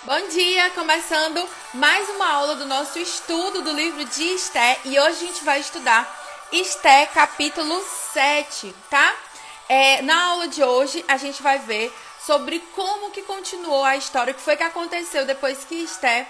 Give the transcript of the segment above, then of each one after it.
Bom dia, começando mais uma aula do nosso estudo do livro de Esté e hoje a gente vai estudar Esté capítulo 7, tá? Na aula de hoje a gente vai ver sobre como que continuou a história, o que foi que aconteceu depois que Esté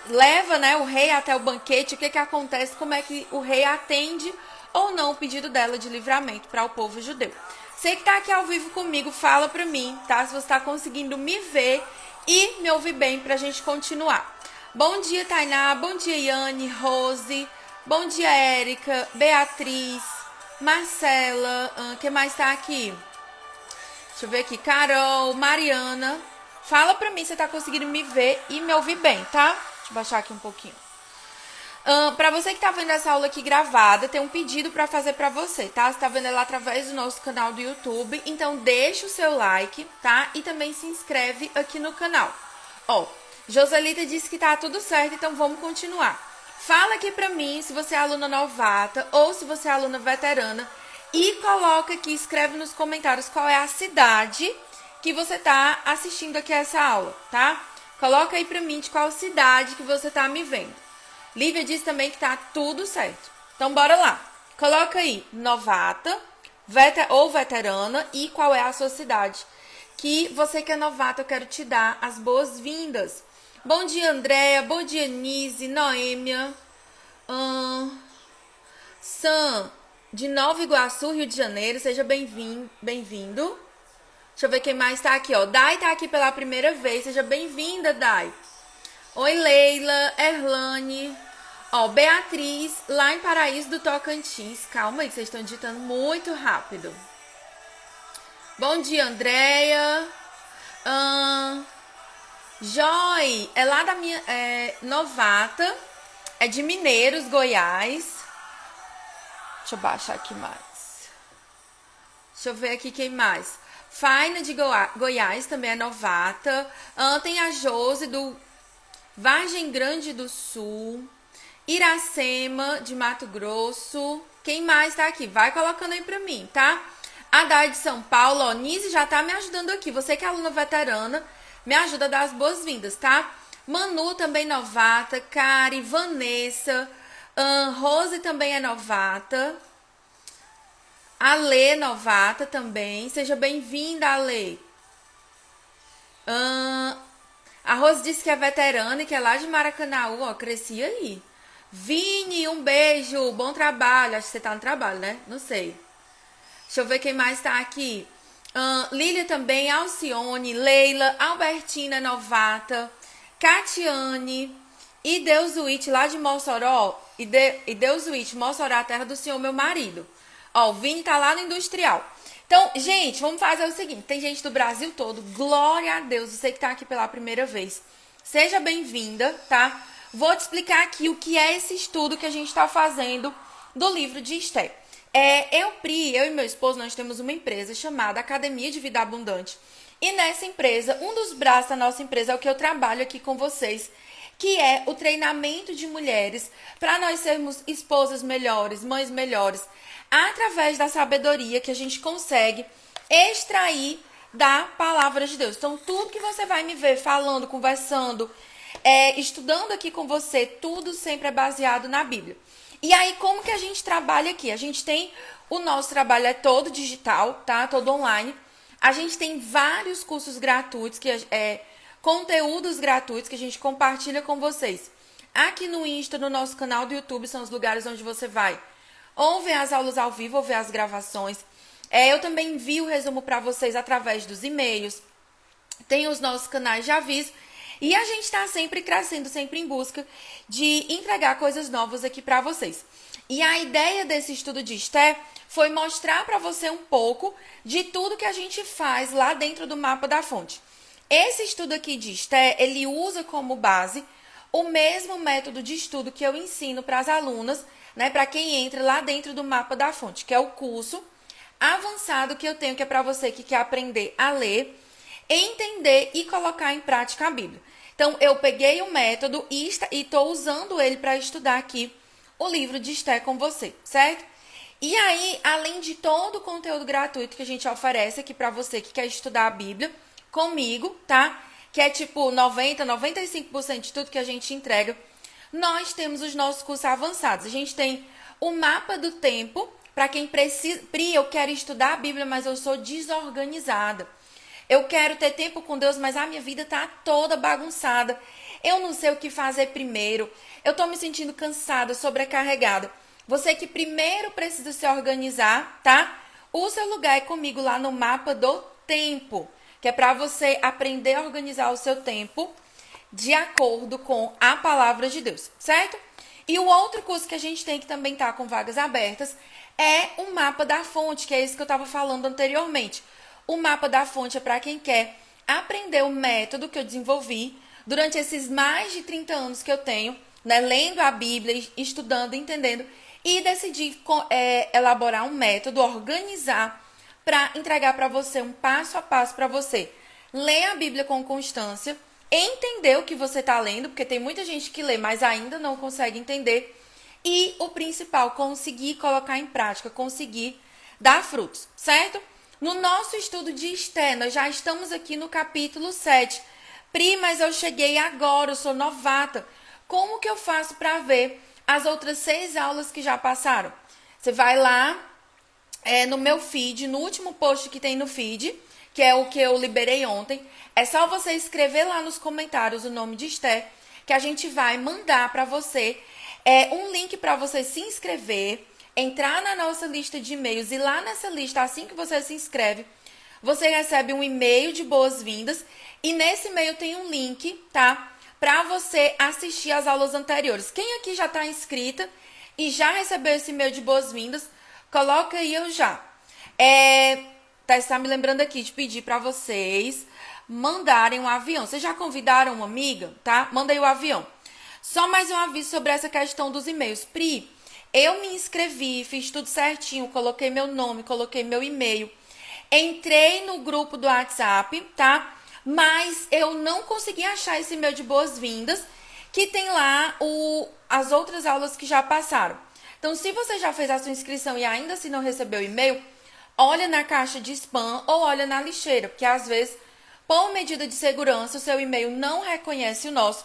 leva, né, o rei até o banquete, o que que acontece, como é que o rei atende ou não o pedido dela de livramento para o povo judeu. Você que tá aqui ao vivo comigo, fala pra mim, tá? Se você tá conseguindo me ver e me ouvir bem pra gente continuar. Bom dia, Tainá. Bom dia, Yane, Rose. Bom dia, Érica, Beatriz, Marcela. Quem mais tá aqui? Deixa eu ver aqui. Carol, Mariana. Fala pra mim se você tá conseguindo me ver e me ouvir bem, tá? Deixa eu baixar aqui um pouquinho. Para você que tá vendo essa aula aqui gravada, tem um pedido para fazer para você, tá? Você tá vendo ela através do nosso canal do YouTube, então deixa o seu like, tá? E também se inscreve aqui no canal. Ó, Joselita disse que tá tudo certo, então vamos continuar. Fala aqui pra mim se você é aluna novata ou se você é aluna veterana e coloca aqui, escreve nos comentários qual é a cidade que você tá assistindo aqui essa aula, tá? Coloca aí pra mim de qual cidade que você tá me vendo. Lívia disse também que tá tudo certo. Então, bora lá. Coloca aí, novata ou veterana e qual é a sua cidade. Que você que é novata, eu quero te dar as boas-vindas. Bom dia, Andréia. Bom dia, Nise, Noêmia. Sam, de Nova Iguaçu, Rio de Janeiro. Seja bem-vindo. Deixa eu ver quem mais tá aqui, ó. Dai tá aqui pela primeira vez. Seja bem-vinda, Dai. Oi, Leila, Erlane, ó, Beatriz, lá em Paraíso do Tocantins. Calma aí, vocês estão digitando muito rápido. Bom dia, Andréia. Joy, é lá da minha... novata, é de Mineiros, Goiás. Deixa eu baixar aqui mais. Deixa eu ver aqui quem mais. Faina de Goiás, também é novata. Tem a Josi do... Vargem Grande do Sul, Iracema, de Mato Grosso. Quem mais tá aqui? Vai colocando aí pra mim, tá? A Dai de São Paulo, ó, Nise já tá me ajudando aqui. Você que é aluna veterana, me ajuda a dar as boas-vindas, tá? Manu também novata, Kari, Vanessa, Rose também é novata. Ale novata também. Seja bem-vinda, Ale. A Rose disse que é veterana e que é lá de Maracanaú, ó, cresci aí. Vini, um beijo, bom trabalho. Acho que você tá no trabalho, né? Não sei. Deixa eu ver quem mais tá aqui. Lília também, Alcione, Leila, Albertina novata, Catiane, Ideusuíte, lá de Mossoró. Ideusuíte, Mossoró, a terra do senhor, meu marido. Ó, o Vini tá lá no Industrial. Então, gente, vamos fazer o seguinte. Tem gente do Brasil todo. Glória a Deus. Você que tá aqui pela primeira vez. Seja bem-vinda, tá? Vou te explicar aqui o que é esse estudo que a gente tá fazendo do livro de Esté. Eu e meu esposo, nós temos uma empresa chamada Academia de Vida Abundante. E nessa empresa, um dos braços da nossa empresa é o que eu trabalho aqui com vocês, que é o treinamento de mulheres para nós sermos esposas melhores, mães melhores, através da sabedoria que a gente consegue extrair da palavra de Deus. Então, tudo que você vai me ver falando, conversando, estudando aqui com você, tudo sempre é baseado na Bíblia. E aí, como que a gente trabalha aqui? A gente tem, o nosso trabalho é todo digital, tá? Todo online. A gente tem vários cursos gratuitos, conteúdos gratuitos que a gente compartilha com vocês. Aqui no Insta, no nosso canal do YouTube, são os lugares onde você vai ou ver as aulas ao vivo, ou ver as gravações. Eu também envio o resumo para vocês através dos e-mails. Tem os nossos canais de aviso. E a gente está sempre crescendo, sempre em busca de entregar coisas novas aqui para vocês. E a ideia desse estudo de Esté foi mostrar para você um pouco de tudo que a gente faz lá dentro do Mapa da Fonte. Esse estudo aqui de Esté, ele usa como base o mesmo método de estudo que eu ensino para as alunas, né, para quem entra lá dentro do Mapa da Fonte, que é o curso avançado que eu tenho, que é para você que quer aprender a ler, entender e colocar em prática a Bíblia. Então, eu peguei o método e estou usando ele para estudar aqui o livro de Esté com você, certo? E aí, além de todo o conteúdo gratuito que a gente oferece aqui para você que quer estudar a Bíblia comigo, tá? que é tipo 90, 95% de tudo que a gente entrega, nós temos os nossos cursos avançados. A gente tem o mapa do tempo, para quem precisa. Pri, eu quero estudar a Bíblia, mas eu sou desorganizada. Eu quero ter tempo com Deus, mas a minha vida tá toda bagunçada. Eu não sei o que fazer primeiro. Eu tô me sentindo cansada, sobrecarregada. Você que primeiro precisa se organizar, tá? O seu lugar é comigo lá no mapa do tempo, que é para você aprender a organizar o seu tempo de acordo com a palavra de Deus, certo? E o outro curso que a gente tem, que também tá com vagas abertas, é o mapa da fonte, que é isso que eu estava falando anteriormente. O mapa da fonte é para quem quer aprender o método que eu desenvolvi durante esses mais de 30 anos que eu tenho, né, lendo a Bíblia, estudando, entendendo, e decidir elaborar um método, organizar, para entregar para você um passo a passo para você ler a Bíblia com constância, entender o que você está lendo, porque tem muita gente que lê, mas ainda não consegue entender, e o principal, conseguir colocar em prática, conseguir dar frutos, certo? No nosso estudo de Esté, nós já estamos aqui no capítulo 7. Pri, mas eu cheguei agora, eu sou novata. Como que eu faço para ver as outras 6 aulas que já passaram? Você vai lá no meu feed, no último post que tem no feed, que é o que eu liberei ontem. É só você escrever lá nos comentários o nome de Esté, que a gente vai mandar para você um link para você se inscrever, entrar na nossa lista de e-mails, e lá nessa lista, assim que você se inscreve, você recebe um e-mail de boas-vindas, e nesse e-mail tem um link, tá? Para você assistir às aulas anteriores. Quem aqui já está inscrita e já recebeu esse e-mail de boas-vindas, coloca aí eu já. Está me lembrando aqui de pedir para vocês mandarem um avião. Vocês já convidaram uma amiga, tá? Manda aí o avião. Só mais um aviso sobre essa questão dos e-mails. Pri, eu me inscrevi, fiz tudo certinho, coloquei meu nome, coloquei meu e-mail, entrei no grupo do WhatsApp, tá? Mas eu não consegui achar esse e-mail de boas-vindas, que tem lá as outras aulas que já passaram. Então, se você já fez a sua inscrição e ainda assim não recebeu o e-mail, olha na caixa de spam ou olha na lixeira, porque às vezes, por medida de segurança, o seu e-mail não reconhece o nosso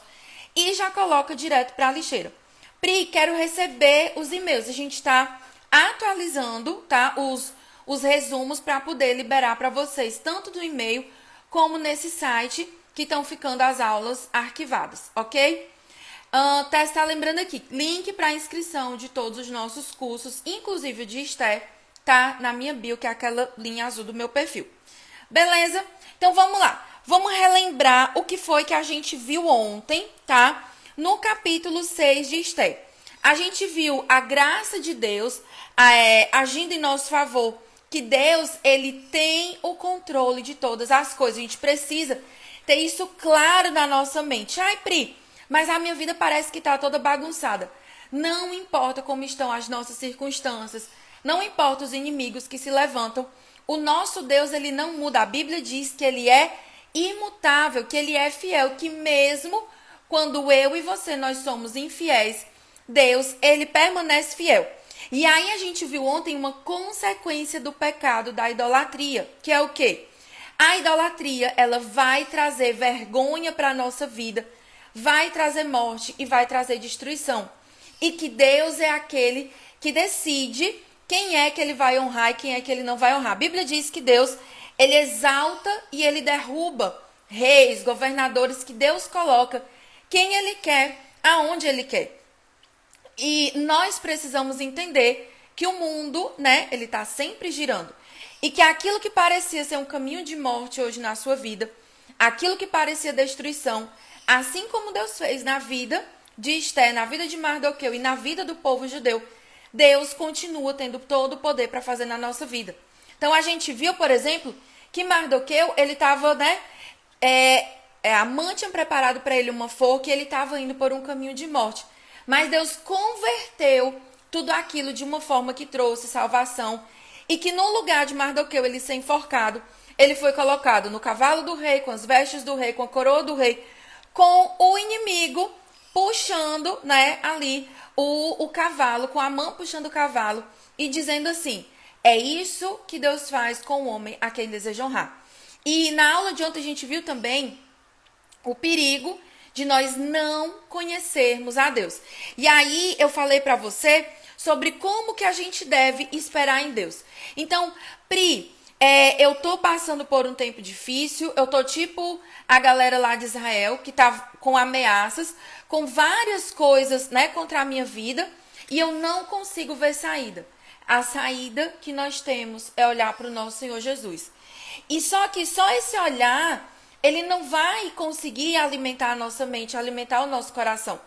e já coloca direto para a lixeira. Pri, quero receber os e-mails. A gente está atualizando, tá, os resumos para poder liberar para vocês, tanto do e-mail como nesse site que estão ficando as aulas arquivadas, ok? Tá, está lembrando aqui, link para inscrição de todos os nossos cursos, inclusive o de Esté, tá na minha bio, que é aquela linha azul do meu perfil. Beleza? Então vamos lá. Vamos relembrar o que foi que a gente viu ontem, tá? No capítulo 6 de Esté. A gente viu a graça de Deus agindo em nosso favor, que Deus, ele tem o controle de todas as coisas. A gente precisa ter isso claro na nossa mente. Ai, Pri, mas a minha vida parece que tá toda bagunçada. Não importa como estão as nossas circunstâncias, não importa os inimigos que se levantam, o nosso Deus, ele não muda. A Bíblia diz que ele é imutável, que ele é fiel, que mesmo quando eu e você, nós somos infiéis, Deus, ele permanece fiel. E aí a gente viu ontem uma consequência do pecado da idolatria, que é o quê? A idolatria, ela vai trazer vergonha para a nossa vida, vai trazer morte e vai trazer destruição. E que Deus é aquele que decide quem é que ele vai honrar e quem é que ele não vai honrar. A Bíblia diz que Deus, ele exalta e ele derruba reis, governadores, que Deus coloca quem ele quer, aonde ele quer. E nós precisamos entender que o mundo, né, ele está sempre girando. E que aquilo que parecia ser um caminho de morte hoje na sua vida, aquilo que parecia destruição, assim como Deus fez na vida de Esté, na vida de Mardoqueu e na vida do povo judeu, Deus continua tendo todo o poder para fazer na nossa vida. Então a gente viu, por exemplo, que Mardoqueu, ele estava, né, a mãe tinha preparado para ele uma forca e ele estava indo por um caminho de morte. Mas Deus converteu tudo aquilo de uma forma que trouxe salvação. E que no lugar de Mardoqueu ele ser enforcado, ele foi colocado no cavalo do rei, com as vestes do rei, com a coroa do rei, com o inimigo puxando, né, ali o cavalo, com a mão puxando o cavalo e dizendo assim: é isso que Deus faz com o homem a quem deseja honrar. E na aula de ontem a gente viu também o perigo de nós não conhecermos a Deus. E aí eu falei para você sobre como que a gente deve esperar em Deus. Então, Pri, eu tô passando por um tempo difícil, eu tô tipo a galera lá de Israel, que tá com ameaças, com várias coisas, né, contra a minha vida, e eu não consigo ver saída. A saída que nós temos é olhar para o nosso Senhor Jesus. E só que só esse olhar, ele não vai conseguir alimentar a nossa mente, alimentar o nosso coração.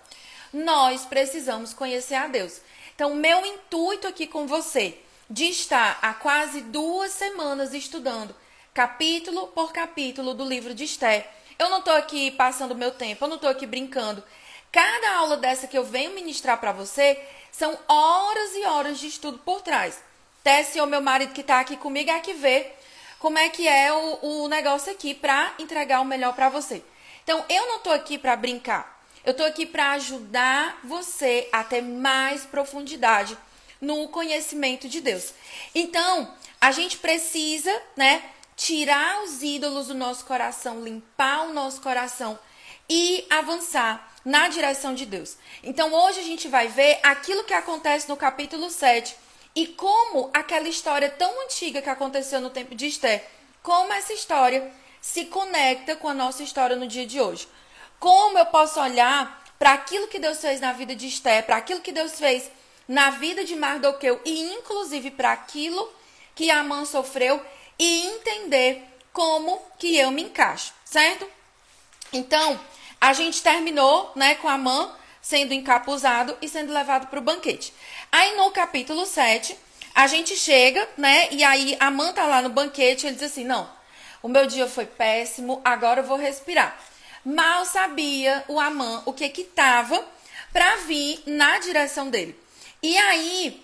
Nós precisamos conhecer a Deus. Então, meu intuito aqui com você, de estar há quase 2 semanas estudando, capítulo por capítulo do livro de Esther. Eu não estou aqui passando meu tempo, eu não estou aqui brincando. Cada aula dessa que eu venho ministrar para você, são horas e horas de estudo por trás. Até o meu marido que está aqui comigo é que vê como é que é o negócio aqui para entregar o melhor para você. Então, eu não estou aqui para brincar. Eu estou aqui para ajudar você a ter mais profundidade no conhecimento de Deus. Então, a gente precisa, né, tirar os ídolos do nosso coração, limpar o nosso coração e avançar na direção de Deus. Então, hoje a gente vai ver aquilo que acontece no capítulo 7 e como aquela história tão antiga que aconteceu no tempo de Esther, como essa história se conecta com a nossa história no dia de hoje. Como eu posso olhar para aquilo que Deus fez na vida de Esther, para aquilo que Deus fez na vida de Mardoqueu e inclusive para aquilo que Amã sofreu e entender como que eu me encaixo, certo? Então, a gente terminou, né, com Amã sendo encapuzado e sendo levado para o banquete. Aí no capítulo 7, a gente chega, né, e aí Amã tá lá no banquete, ele diz assim, não, o meu dia foi péssimo, agora eu vou respirar. Mal sabia o Amã o que estava para vir na direção dele. E aí,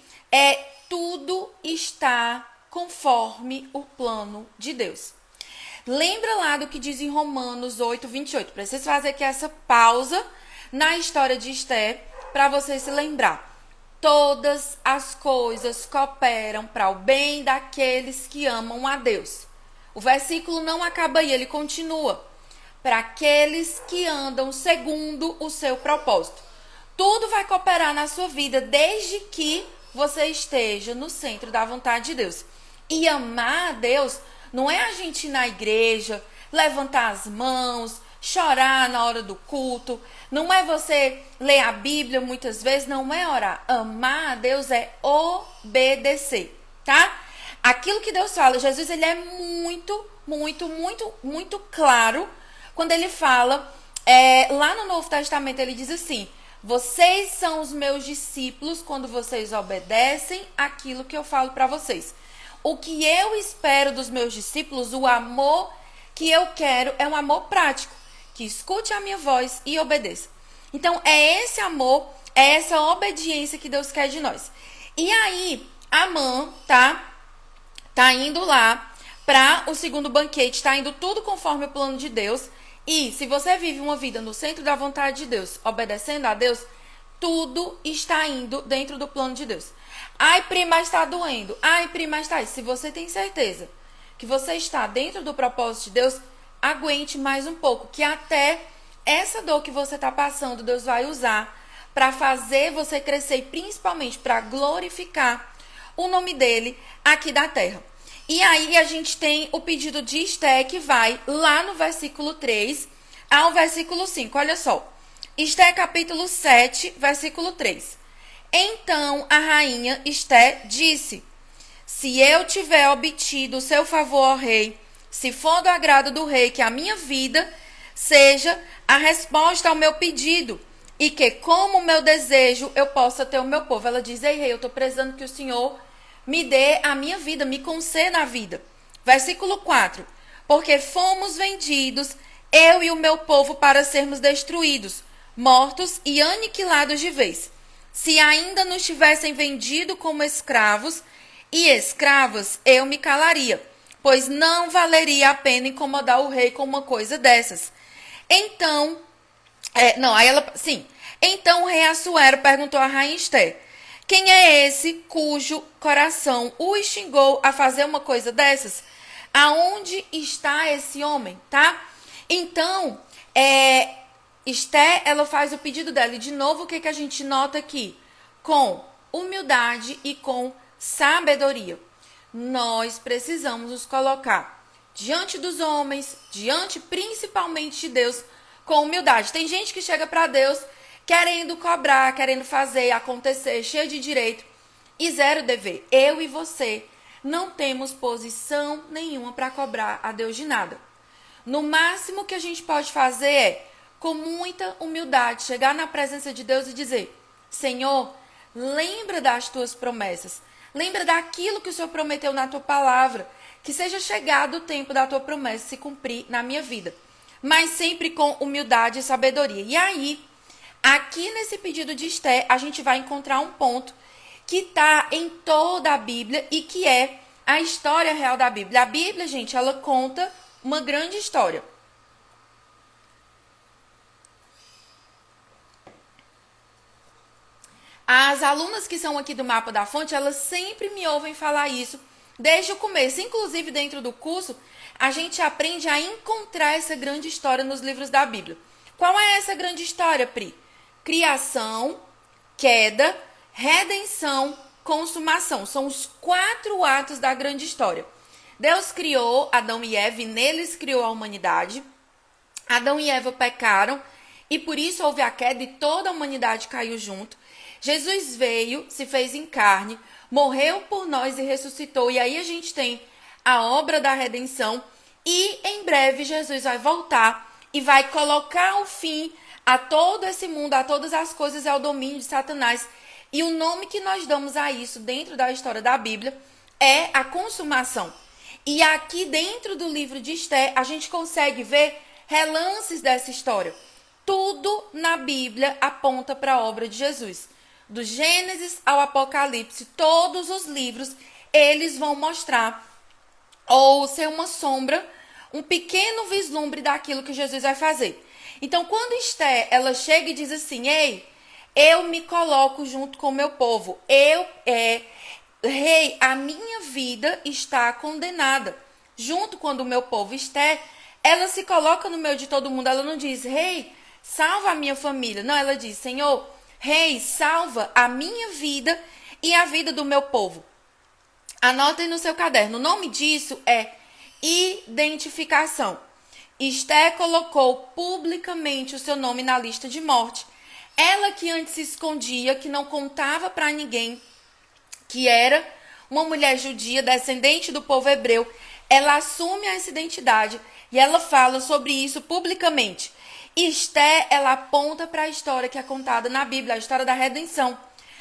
tudo está conforme o plano de Deus. Lembra lá do que diz em Romanos 8, 28. Preciso fazer aqui essa pausa na história de Esther para você se lembrar. Todas as coisas cooperam para o bem daqueles que amam a Deus. O versículo não acaba aí, ele continua. Para aqueles que andam segundo o seu propósito. Tudo vai cooperar na sua vida desde que você esteja no centro da vontade de Deus. E amar a Deus não é a gente ir na igreja, levantar as mãos, chorar na hora do culto. Não é você ler a Bíblia muitas vezes, não é orar. Amar a Deus é obedecer, tá? Aquilo que Deus fala, Jesus ele é muito claro quando ele fala, lá no Novo Testamento ele diz assim, vocês são os meus discípulos quando vocês obedecem aquilo que eu falo para vocês. O que eu espero dos meus discípulos, o amor que eu quero é um amor prático, que escute a minha voz e obedeça. Então, é esse amor, é essa obediência que Deus quer de nós. E aí, Amã tá indo lá para o segundo banquete, tá indo tudo conforme o plano de Deus. E se você vive uma vida no centro da vontade de Deus, obedecendo a Deus, tudo está indo dentro do plano de Deus. Ai, prima, está doendo. Ai, prima, está isso. Se você tem certeza que você está dentro do propósito de Deus, aguente mais um pouco, que até essa dor que você está passando, Deus vai usar para fazer você crescer e principalmente para glorificar o nome dele aqui da terra. E aí a gente tem o pedido de Esther que vai lá no versículo 3 ao versículo 5. Olha só. Esther capítulo 7, versículo 3. Então a rainha Esther disse, se eu tiver obtido o seu favor ao rei, se for do agrado do rei que a minha vida seja a resposta ao meu pedido, e que como meu desejo eu possa ter o meu povo. Ela diz, ei rei, eu estou precisando que o Senhor me dê a minha vida, me conceda a vida. Versículo 4. Porque fomos vendidos, eu e o meu povo, para sermos destruídos, mortos e aniquilados de vez. Se ainda nos tivessem vendido como escravos e escravas, eu me calaria, pois não valeria a pena incomodar o rei com uma coisa dessas. Então, Então o rei Assuero perguntou à rainha Esther, quem é esse cujo coração o instigou a fazer uma coisa dessas? Aonde está esse homem, tá? Então, É, Esté, ela faz o pedido dela. E de novo, o que a gente nota aqui? Com humildade e com sabedoria. Nós precisamos nos colocar diante dos homens, diante principalmente de Deus, com humildade. Tem gente que chega para Deus querendo cobrar, querendo fazer acontecer, cheio de direito e zero dever. Eu e você não temos posição nenhuma para cobrar a Deus de nada. No máximo que a gente pode fazer é, com muita humildade, chegar na presença de Deus e dizer: Senhor, lembra das tuas promessas. Lembra daquilo que o Senhor prometeu na tua palavra. Que seja chegado o tempo da tua promessa se cumprir na minha vida. Mas sempre com humildade e sabedoria. E aí, aqui nesse pedido de Esté, a gente vai encontrar um ponto que está em toda a Bíblia e que é a história real da Bíblia. A Bíblia, gente, ela conta uma grande história. As alunas que são aqui do Mapa da Fonte, elas sempre me ouvem falar isso desde o começo. Inclusive, dentro do curso, a gente aprende a encontrar essa grande história nos livros da Bíblia. Qual é essa grande história, Pri? Criação, queda, redenção, consumação. São os 4 atos da grande história. Deus criou Adão e Eva e neles criou a humanidade. Adão e Eva pecaram e por isso houve a queda e toda a humanidade caiu junto. Jesus veio, se fez em carne, morreu por nós e ressuscitou. E aí a gente tem a obra da redenção. E em breve Jesus vai voltar e vai colocar o fim a todo esse mundo, a todas as coisas, ao domínio de Satanás. E o nome que nós damos a isso dentro da história da Bíblia é a consumação. E aqui dentro do livro de Esté, a gente consegue ver relances dessa história. Tudo na Bíblia aponta para a obra de Jesus. Do Gênesis ao Apocalipse, todos os livros, eles vão mostrar ou ser uma sombra, um pequeno vislumbre daquilo que Jesus vai fazer. Então, quando Esté, ela chega e diz assim: ei, eu me coloco junto com o meu povo. Rei, a minha vida está condenada. Junto com o meu povo. Esté, ela se coloca no meio de todo mundo. Ela não diz: rei, salva a minha família. Não, ela diz: Senhor, rei, salva a minha vida e a vida do meu povo. Anotem no seu caderno. O nome disso é identificação. Esté colocou publicamente o seu nome na lista de morte. Ela que antes se escondia, que não contava para ninguém, que era uma mulher judia, descendente do povo hebreu, ela assume essa identidade e ela fala sobre isso publicamente. Esté, ela aponta para a história que é contada na Bíblia, a história da redenção.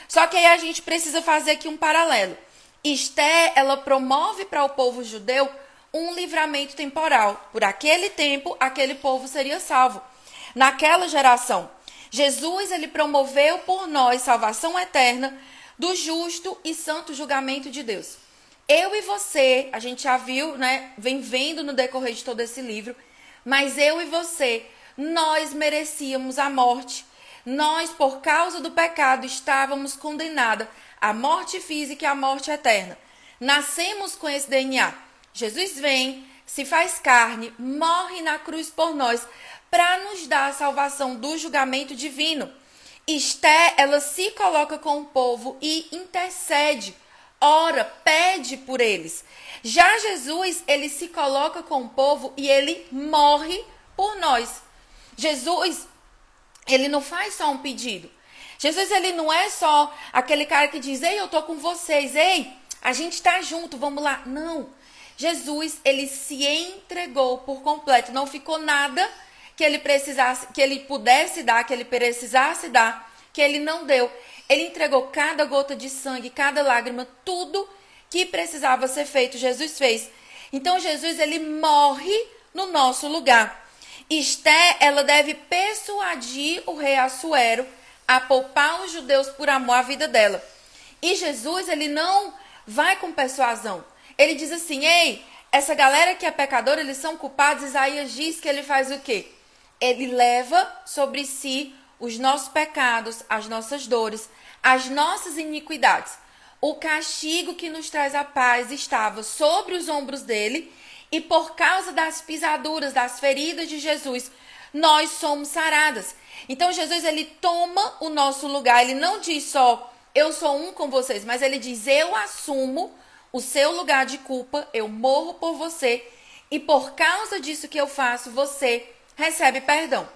Só que aí a gente precisa fazer aqui um paralelo. Esté, ela promove para o povo judeu um livramento temporal. Por aquele tempo, aquele povo seria salvo. Naquela geração, Jesus, ele promoveu por nós salvação eterna do justo e santo julgamento de Deus. Eu e você, a gente já viu, né, vem vendo no decorrer de todo esse livro, mas eu e você, nós merecíamos a morte. Nós, por causa do pecado, estávamos condenados à morte física e à morte eterna. Nascemos com esse DNA. Jesus vem, se faz carne, morre na cruz por nós, para nos dar a salvação do julgamento divino. Esté, ela se coloca com o povo e intercede, ora, pede por eles. Já Jesus, ele se coloca com o povo e ele morre por nós. Jesus, ele não faz só um pedido. Jesus, ele não é só aquele cara que diz: ei, eu tô com vocês, ei, a gente tá junto, vamos lá. Não. Jesus, ele se entregou por completo. Não ficou nada que ele precisasse, que ele pudesse dar, que ele precisasse dar, que ele não deu. Ele entregou cada gota de sangue, cada lágrima, tudo que precisava ser feito, Jesus fez. Então, Jesus, ele morre no nosso lugar. Esté, ela deve persuadir o rei Assuero a poupar os judeus por amor à vida dela. E Jesus, ele não vai com persuasão. Ele diz assim: ei, essa galera que é pecadora, eles são culpados. Isaías diz que ele faz o quê? Ele leva sobre si os nossos pecados, as nossas dores, as nossas iniquidades. O castigo que nos traz a paz estava sobre os ombros dele, e por causa das pisaduras, das feridas de Jesus, nós somos saradas. Então Jesus, ele toma o nosso lugar, ele não diz só eu sou um com vocês, mas ele diz eu assumo o seu lugar de culpa, eu morro por você e por causa disso que eu faço, você recebe perdão.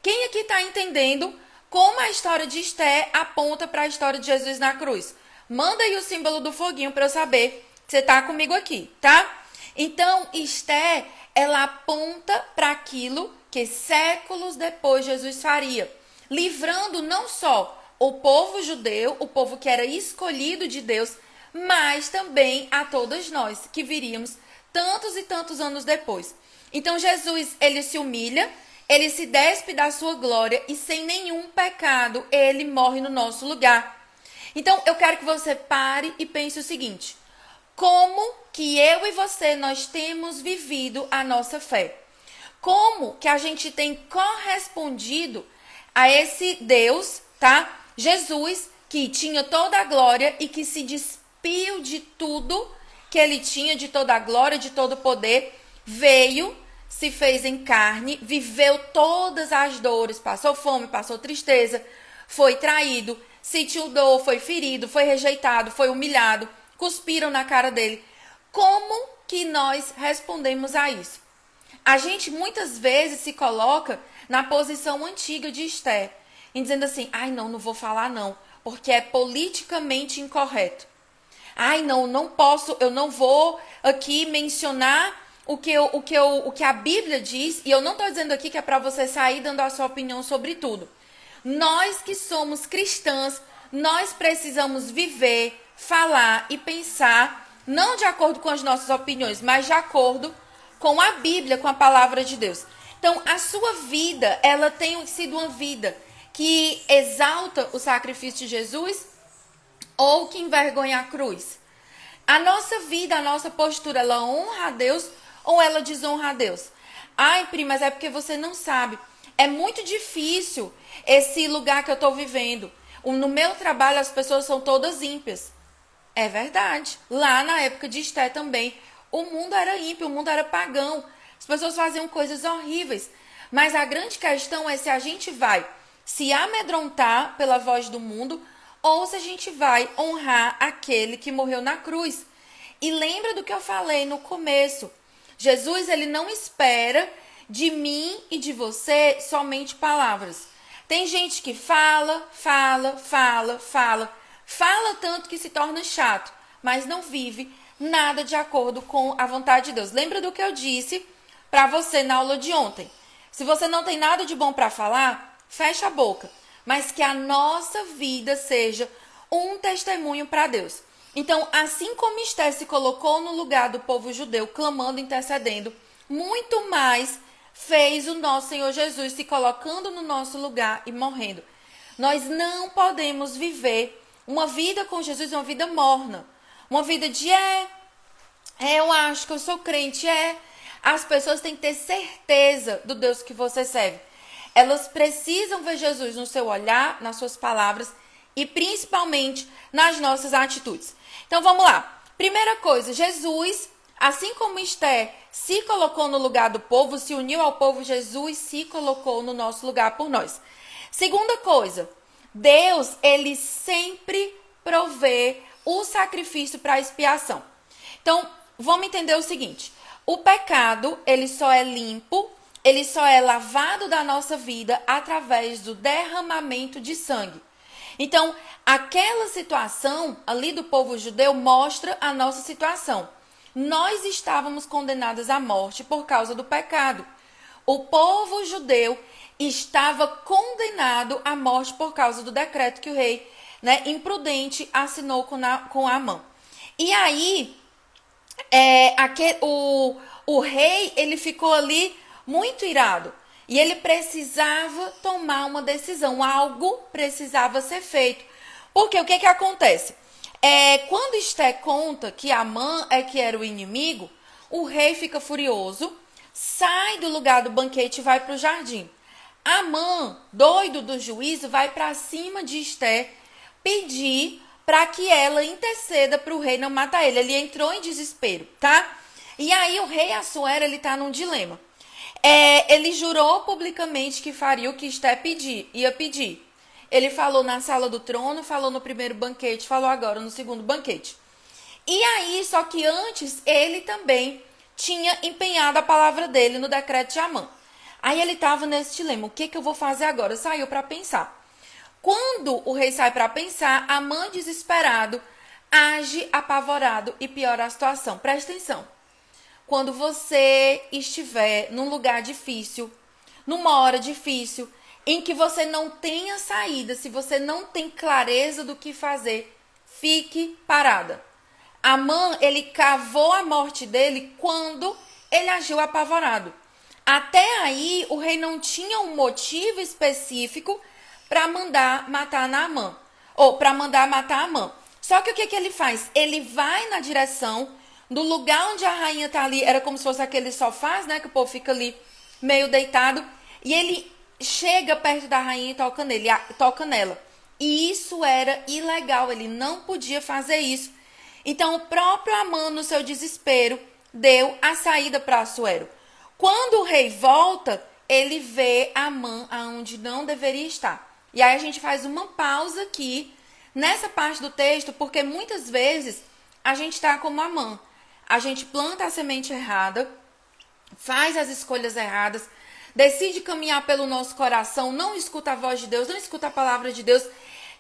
Quem aqui está entendendo como a história de Esté aponta para a história de Jesus na cruz? Manda aí o símbolo do foguinho para eu saber que você está comigo aqui, tá? Então, Esté, ela aponta para aquilo que séculos depois Jesus faria, livrando não só o povo judeu, o povo que era escolhido de Deus, mas também a todos nós que viríamos tantos e tantos anos depois. Então, Jesus, ele se humilha, ele se despe da sua glória e sem nenhum pecado, ele morre no nosso lugar. Então, eu quero que você pare e pense o seguinte: como que eu e você, nós temos vivido a nossa fé? Como que a gente tem correspondido a esse Deus, tá? Jesus, que tinha toda a glória e que se despiu de tudo que ele tinha, de toda a glória, de todo o poder, veio, se fez em carne, viveu todas as dores, passou fome, passou tristeza, foi traído, sentiu dor, foi ferido, foi rejeitado, foi humilhado, cuspiram na cara dele. Como que nós respondemos a isso? A gente muitas vezes se coloca na posição antiga de Esther, em dizendo assim, ai não vou falar não, porque é politicamente incorreto. Ai não posso, eu não vou aqui mencionar o que a Bíblia diz, e eu não estou dizendo aqui que é para você sair dando a sua opinião sobre tudo. Nós que somos cristãs, nós precisamos viver, falar e pensar, não de acordo com as nossas opiniões, mas de acordo com a Bíblia, com a palavra de Deus. Então, a sua vida, ela tem sido uma vida que exalta o sacrifício de Jesus ou que envergonha a cruz? A nossa vida, a nossa postura, ela honra a Deus ou ela desonra a Deus? Ai, Pri, mas é porque você não sabe. É muito difícil esse lugar que eu estou vivendo. No meu trabalho, as pessoas são todas ímpias. É verdade. Lá na época de Esté também, o mundo era ímpio, o mundo era pagão. As pessoas faziam coisas horríveis. Mas a grande questão é se a gente vai se amedrontar pela voz do mundo ou se a gente vai honrar aquele que morreu na cruz. E lembra do que eu falei no começo. Jesus, ele não espera de mim e de você somente palavras. Tem gente que fala tanto que se torna chato, mas não vive nada de acordo com a vontade de Deus. Lembra do que eu disse para você na aula de ontem? Se você não tem nada de bom para falar, fecha a boca. Mas que a nossa vida seja um testemunho para Deus. Então, assim como Esté se colocou no lugar do povo judeu, clamando, intercedendo, muito mais fez o nosso Senhor Jesus se colocando no nosso lugar e morrendo. Nós não podemos viver uma vida com Jesus, uma vida morna. Uma vida de eu acho que eu sou crente, As pessoas têm que ter certeza do Deus que você serve. Elas precisam ver Jesus no seu olhar, nas suas palavras e principalmente nas nossas atitudes. Então vamos lá. Primeira coisa, Jesus, assim como Esté se colocou no lugar do povo, se uniu ao povo, Jesus se colocou no nosso lugar por nós. Segunda coisa, Deus, ele sempre provê o sacrifício para expiação. Então, vamos entender o seguinte: o pecado, ele só é limpo, ele só é lavado da nossa vida através do derramamento de sangue. Então, aquela situação ali do povo judeu mostra a nossa situação. Nós estávamos condenadas à morte por causa do pecado. O povo judeu estava condenado à morte por causa do decreto que o rei, imprudente, assinou com Amã. E aí, o rei, ele ficou ali muito irado. E ele precisava tomar uma decisão. Algo precisava ser feito. Porque o que acontece? Quando Esté conta que Amã que era o inimigo, o rei fica furioso, sai do lugar do banquete e vai para o jardim. Amã, doido do juízo, vai para cima de Esté pedir para que ela interceda para o rei não matar ele. Ele entrou em desespero, tá? E aí o rei Assuero, ele tá num dilema. Ele jurou publicamente que faria o que Esté ia pedir. Ele falou na sala do trono, falou no primeiro banquete, falou agora no segundo banquete. E aí, só que antes, ele também tinha empenhado a palavra dele no decreto de Amã. Aí ele estava nesse dilema, o que eu vou fazer agora? Saiu para pensar. Quando o rei sai para pensar, Amã, desesperado, age apavorado e piora a situação. Presta atenção. Quando você estiver num lugar difícil, numa hora difícil, em que você não tenha saída, se você não tem clareza do que fazer, fique parada. Amã, ele cavou a morte dele quando ele agiu apavorado. Até aí, o rei não tinha um motivo específico para mandar matar Naamã, ou para mandar matar Amã. Só que o que ele faz? Ele vai na direção do lugar onde a rainha tá ali, era como se fosse aqueles sofás, né, que o povo fica ali meio deitado, e ele chega perto da rainha e toca nela. E isso era ilegal, ele não podia fazer isso. Então o próprio Amã, no seu desespero, deu a saída para Assuero. Quando o rei volta, ele vê Amã aonde não deveria estar. E aí a gente faz uma pausa aqui nessa parte do texto, porque muitas vezes a gente está como Amã. A gente planta a semente errada, faz as escolhas erradas, decide caminhar pelo nosso coração, não escuta a voz de Deus, não escuta a palavra de Deus,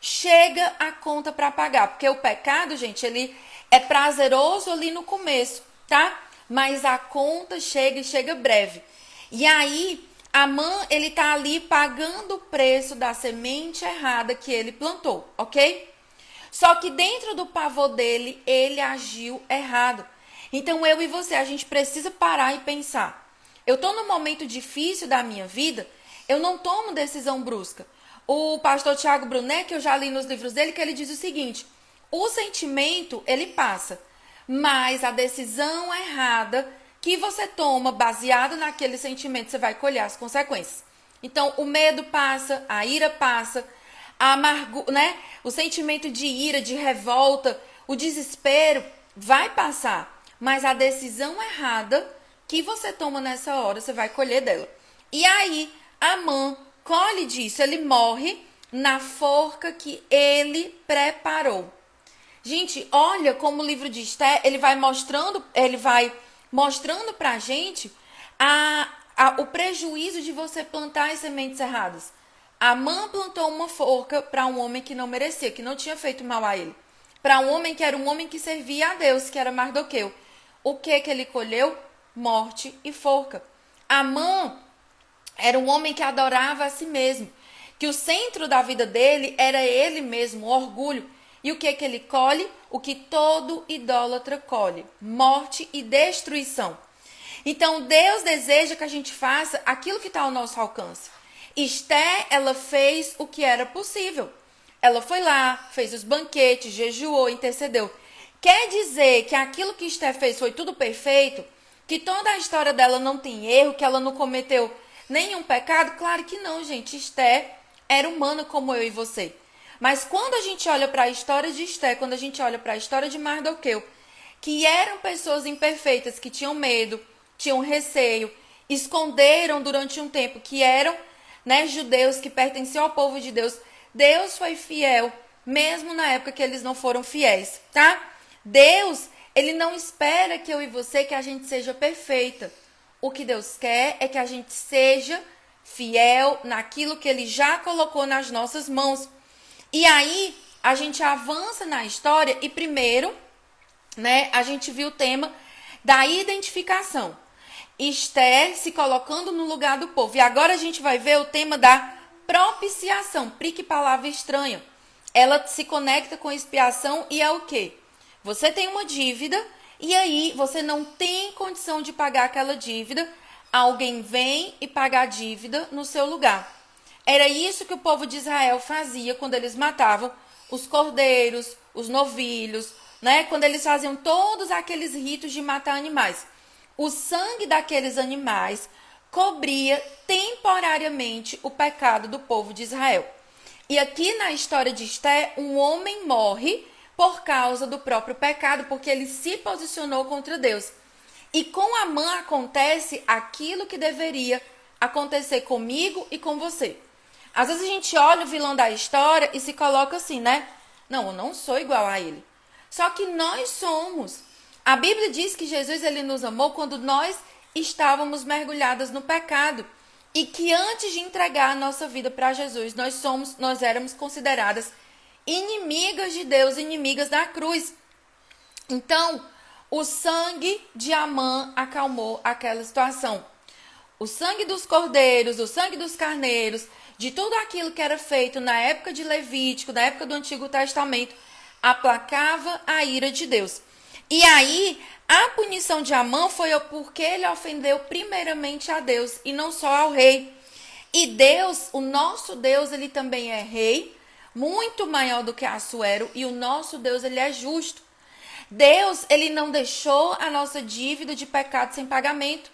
chega a conta para pagar. Porque o pecado, gente, ele é prazeroso ali no começo, tá? Mas a conta chega e chega breve. E aí, Amã, ele tá ali pagando o preço da semente errada que ele plantou, ok? Só que dentro do pavor dele, ele agiu errado. Então, eu e você, a gente precisa parar e pensar. Eu tô num momento difícil da minha vida, eu não tomo decisão brusca. O pastor Tiago Brunet, que eu já li nos livros dele, que ele diz o seguinte: o sentimento, ele passa, mas a decisão errada que você toma baseado naquele sentimento, você vai colher as consequências. Então, o medo passa, a ira passa, a amargura, né? O sentimento de ira, de revolta, o desespero vai passar. Mas a decisão errada que você toma nessa hora, você vai colher dela. E aí, Amã colhe disso, ele morre na forca que ele preparou. Gente, olha como o livro de Esté, ele vai mostrando pra gente o prejuízo de você plantar as sementes erradas. Amã plantou uma forca para um homem que não merecia, que não tinha feito mal a ele. Para um homem que era um homem que servia a Deus, que era Mardoqueu. O que ele colheu? Morte e forca. Amã era um homem que adorava a si mesmo, que o centro da vida dele era ele mesmo, o orgulho. E o que ele colhe? O que todo idólatra colhe: morte e destruição. Então Deus deseja que a gente faça aquilo que está ao nosso alcance. Esté, ela fez o que era possível. Ela foi lá, fez os banquetes, jejuou, intercedeu. Quer dizer que aquilo que Esté fez foi tudo perfeito? Que toda a história dela não tem erro, que ela não cometeu nenhum pecado? Claro que não, gente. Esté era humana como eu e você. Mas quando a gente olha para a história de Esté, quando a gente olha para a história de Mardoqueu, que eram pessoas imperfeitas, que tinham medo, tinham receio, esconderam durante um tempo, que eram, né, judeus, que pertenciam ao povo de Deus, Deus foi fiel, mesmo na época que eles não foram fiéis, tá? Deus, ele não espera que eu e você, que a gente seja perfeita. O que Deus quer é que a gente seja fiel naquilo que ele já colocou nas nossas mãos. E aí, a gente avança na história e primeiro, né, a gente viu o tema da identificação. Esté se colocando no lugar do povo. E agora a gente vai ver o tema da propiciação. Que palavra estranha. Ela se conecta com expiação e é o quê? Você tem uma dívida e aí você não tem condição de pagar aquela dívida. Alguém vem e paga a dívida no seu lugar. Era isso que o povo de Israel fazia quando eles matavam os cordeiros, os novilhos, né? Quando eles faziam todos aqueles ritos de matar animais. O sangue daqueles animais cobria temporariamente o pecado do povo de Israel. E aqui na história de Esté, um homem morre por causa do próprio pecado, porque ele se posicionou contra Deus. E com Amã acontece aquilo que deveria acontecer comigo e com você. Às vezes a gente olha o vilão da história e se coloca assim, né? Não, eu não sou igual a ele. Só que nós somos. A Bíblia diz que Jesus ele nos amou quando nós estávamos mergulhadas no pecado. E que antes de entregar a nossa vida para Jesus, nós éramos consideradas inimigas de Deus, inimigas da cruz. Então, o sangue de Amã acalmou aquela situação. O sangue dos cordeiros, o sangue dos carneiros, de tudo aquilo que era feito na época de Levítico, na época do Antigo Testamento, aplacava a ira de Deus. E aí, a punição de Amã foi porque ele ofendeu primeiramente a Deus e não só ao rei. E Deus, o nosso Deus, ele também é rei, muito maior do que Assuero, e o nosso Deus, ele é justo. Deus, ele não deixou a nossa dívida de pecado sem pagamento.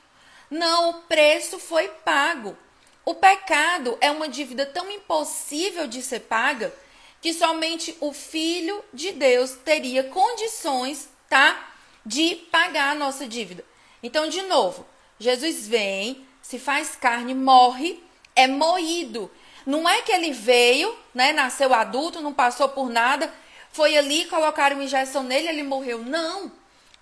Não, o preço foi pago. O pecado é uma dívida tão impossível de ser paga que somente o Filho de Deus teria condições, tá, de pagar a nossa dívida. Então, de novo, Jesus vem, se faz carne, morre, é moído. Não é que ele veio, né, nasceu adulto, não passou por nada, foi ali, colocaram uma injeção nele, ele morreu. Não,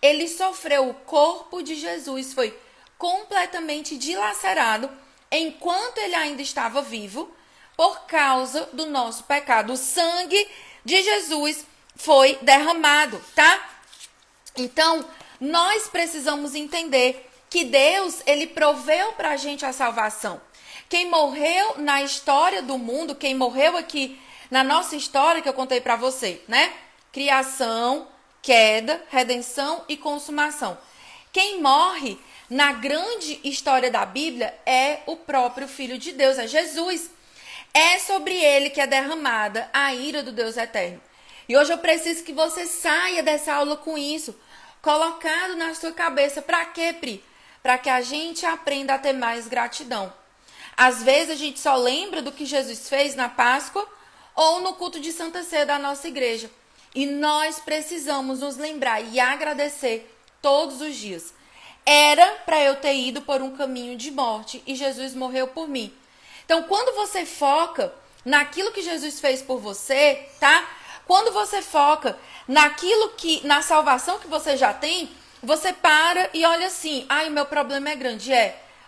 ele sofreu, o corpo de Jesus foi completamente dilacerado enquanto ele ainda estava vivo por causa do nosso pecado. O sangue de Jesus foi derramado, tá? Então, nós precisamos entender que Deus, ele proveu pra gente a salvação. Quem morreu na história do mundo, quem morreu aqui na nossa história que eu contei pra você, né? Criação, queda, redenção e consumação. Quem morre na grande história da Bíblia é o próprio Filho de Deus, é Jesus. É sobre ele que é derramada a ira do Deus eterno. E hoje eu preciso que você saia dessa aula com isso, colocado na sua cabeça. Para quê, Pri? Para que a gente aprenda a ter mais gratidão. Às vezes a gente só lembra do que Jesus fez na Páscoa ou no culto de Santa Ceia da nossa igreja. E nós precisamos nos lembrar e agradecer todos os dias. Era para eu ter ido por um caminho de morte e Jesus morreu por mim. Então, quando você foca naquilo que Jesus fez por você, tá? Quando você foca na salvação que você já tem, você para e olha assim, o meu problema é grande,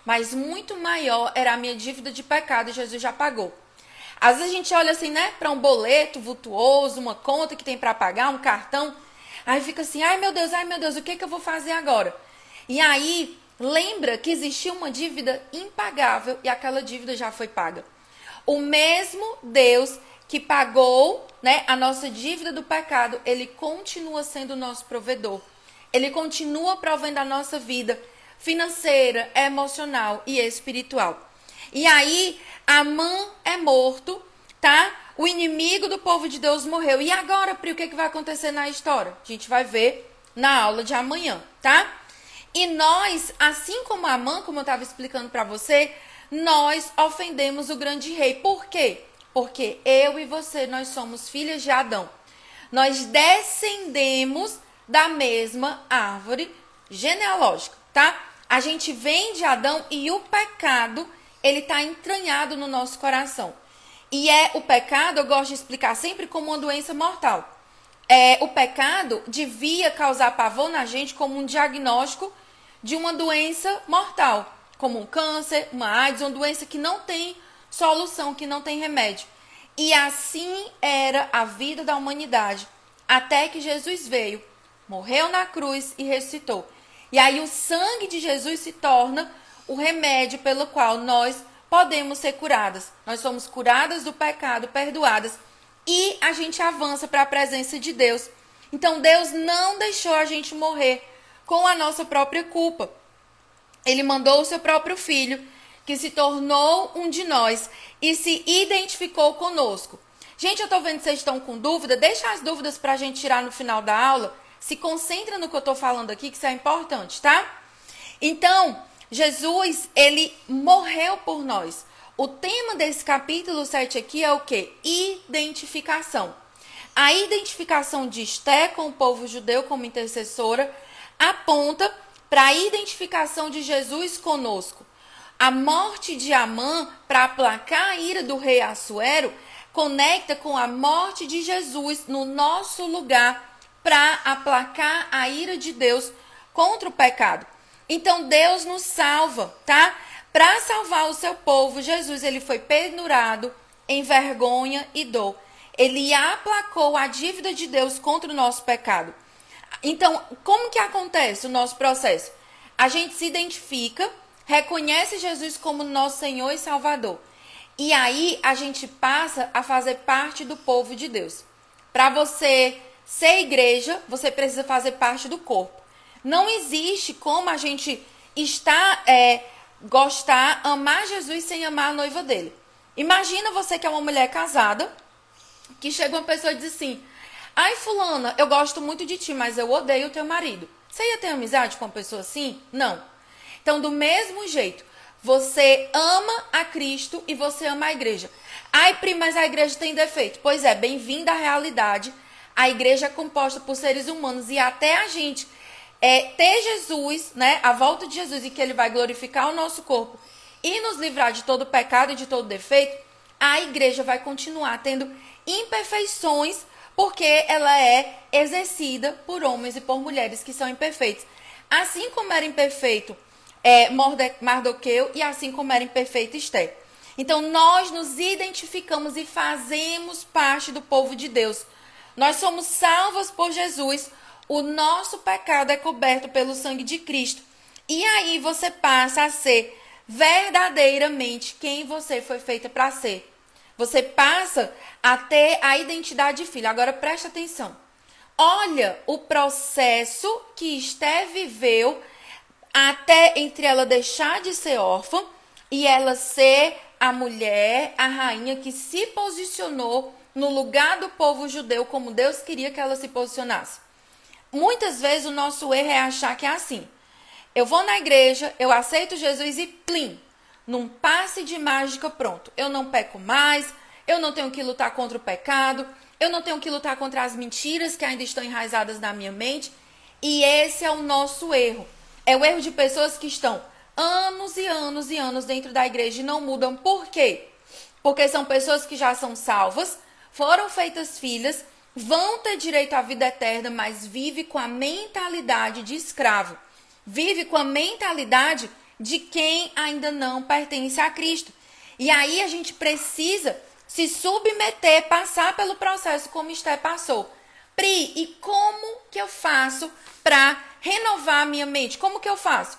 mas muito maior era a minha dívida de pecado e Jesus já pagou. Às vezes a gente olha assim, né, para um boleto vultuoso, uma conta que tem para pagar, um cartão, aí fica assim, ai meu Deus, o que eu vou fazer agora? E aí, lembra que existia uma dívida impagável e aquela dívida já foi paga. O mesmo Deus que pagou, né, a nossa dívida do pecado, ele continua sendo o nosso provedor. Ele continua provendo a nossa vida financeira, emocional e espiritual. E aí, Amã é morto, tá? O inimigo do povo de Deus morreu. E agora, Pri, o que vai acontecer na história? A gente vai ver na aula de amanhã, tá? E nós, assim como Amã, como eu estava explicando para você, nós ofendemos o grande rei. Por quê? Porque eu e você, nós somos filhas de Adão. Nós descendemos da mesma árvore genealógica, tá? A gente vem de Adão e o pecado, ele está entranhado no nosso coração. E o pecado, eu gosto de explicar sempre como uma doença mortal. O pecado devia causar pavor na gente como um diagnóstico de uma doença mortal, como um câncer, uma AIDS, uma doença que não tem solução, que não tem remédio. E assim era a vida da humanidade, até que Jesus veio, morreu na cruz e ressuscitou. E aí o sangue de Jesus se torna o remédio pelo qual nós podemos ser curadas. Nós somos curadas do pecado, perdoadas, e a gente avança para a presença de Deus. Então Deus não deixou a gente morrer com a nossa própria culpa. Ele mandou o seu próprio filho, que se tornou um de nós e se identificou conosco. Gente, eu tô vendo que vocês estão com dúvida. Deixa as dúvidas pra gente tirar no final da aula. Se concentra no que eu tô falando aqui, que isso é importante, tá? Então, Jesus, ele morreu por nós. O tema desse capítulo 7 aqui é o quê? Identificação. A identificação de Esté com o povo judeu como intercessora aponta para a identificação de Jesus conosco. A morte de Amã, para aplacar a ira do rei Assuero, conecta com a morte de Jesus no nosso lugar para aplacar a ira de Deus contra o pecado. Então Deus nos salva, tá? Para salvar o seu povo, Jesus ele foi pendurado em vergonha e dor. Ele aplacou a dívida de Deus contra o nosso pecado. Então, como que acontece o nosso processo? A gente se identifica, reconhece Jesus como nosso Senhor e Salvador. E aí a gente passa a fazer parte do povo de Deus. Para você ser igreja, você precisa fazer parte do corpo. Não existe como a gente gostar, amar Jesus sem amar a noiva dele. Imagina você que é uma mulher casada, que chega uma pessoa e diz assim: ai, fulana, eu gosto muito de ti, mas eu odeio o teu marido. Você ia ter amizade com uma pessoa assim? Não. Então, do mesmo jeito, você ama a Cristo e você ama a igreja. Ai, Pri, mas a igreja tem defeito. Pois é, bem-vinda à realidade. A igreja é composta por seres humanos e até a gente ter Jesus, né, a volta de Jesus e que ele vai glorificar o nosso corpo e nos livrar de todo pecado e de todo defeito, a igreja vai continuar tendo imperfeições porque ela é exercida por homens e por mulheres que são imperfeitos. Assim como era imperfeito Mardoqueu e assim como era imperfeita Esté. Então nós nos identificamos e fazemos parte do povo de Deus. Nós somos salvos por Jesus. O nosso pecado é coberto pelo sangue de Cristo. E aí você passa a ser verdadeiramente quem você foi feita para ser. Você passa a ter a identidade de filho. Agora presta atenção. Olha o processo que Esté viveu até entre ela deixar de ser órfã e ela ser a mulher, a rainha que se posicionou no lugar do povo judeu como Deus queria que ela se posicionasse. Muitas vezes o nosso erro é achar que é assim. Eu vou na igreja, eu aceito Jesus e plim, num passe de mágica, pronto. Eu não peco mais, eu não tenho que lutar contra o pecado, eu não tenho que lutar contra as mentiras que ainda estão enraizadas na minha mente. E esse é o nosso erro. É o erro de pessoas que estão anos e anos e anos dentro da igreja e não mudam. Por quê? Porque são pessoas que já são salvas, foram feitas filhas, vão ter direito à vida eterna, mas vive com a mentalidade de escravo. Vive com a mentalidade de quem ainda não pertence a Cristo. E aí a gente precisa se submeter, passar pelo processo como Esté passou. Pri, e como que eu faço para renovar a minha mente? Como que eu faço?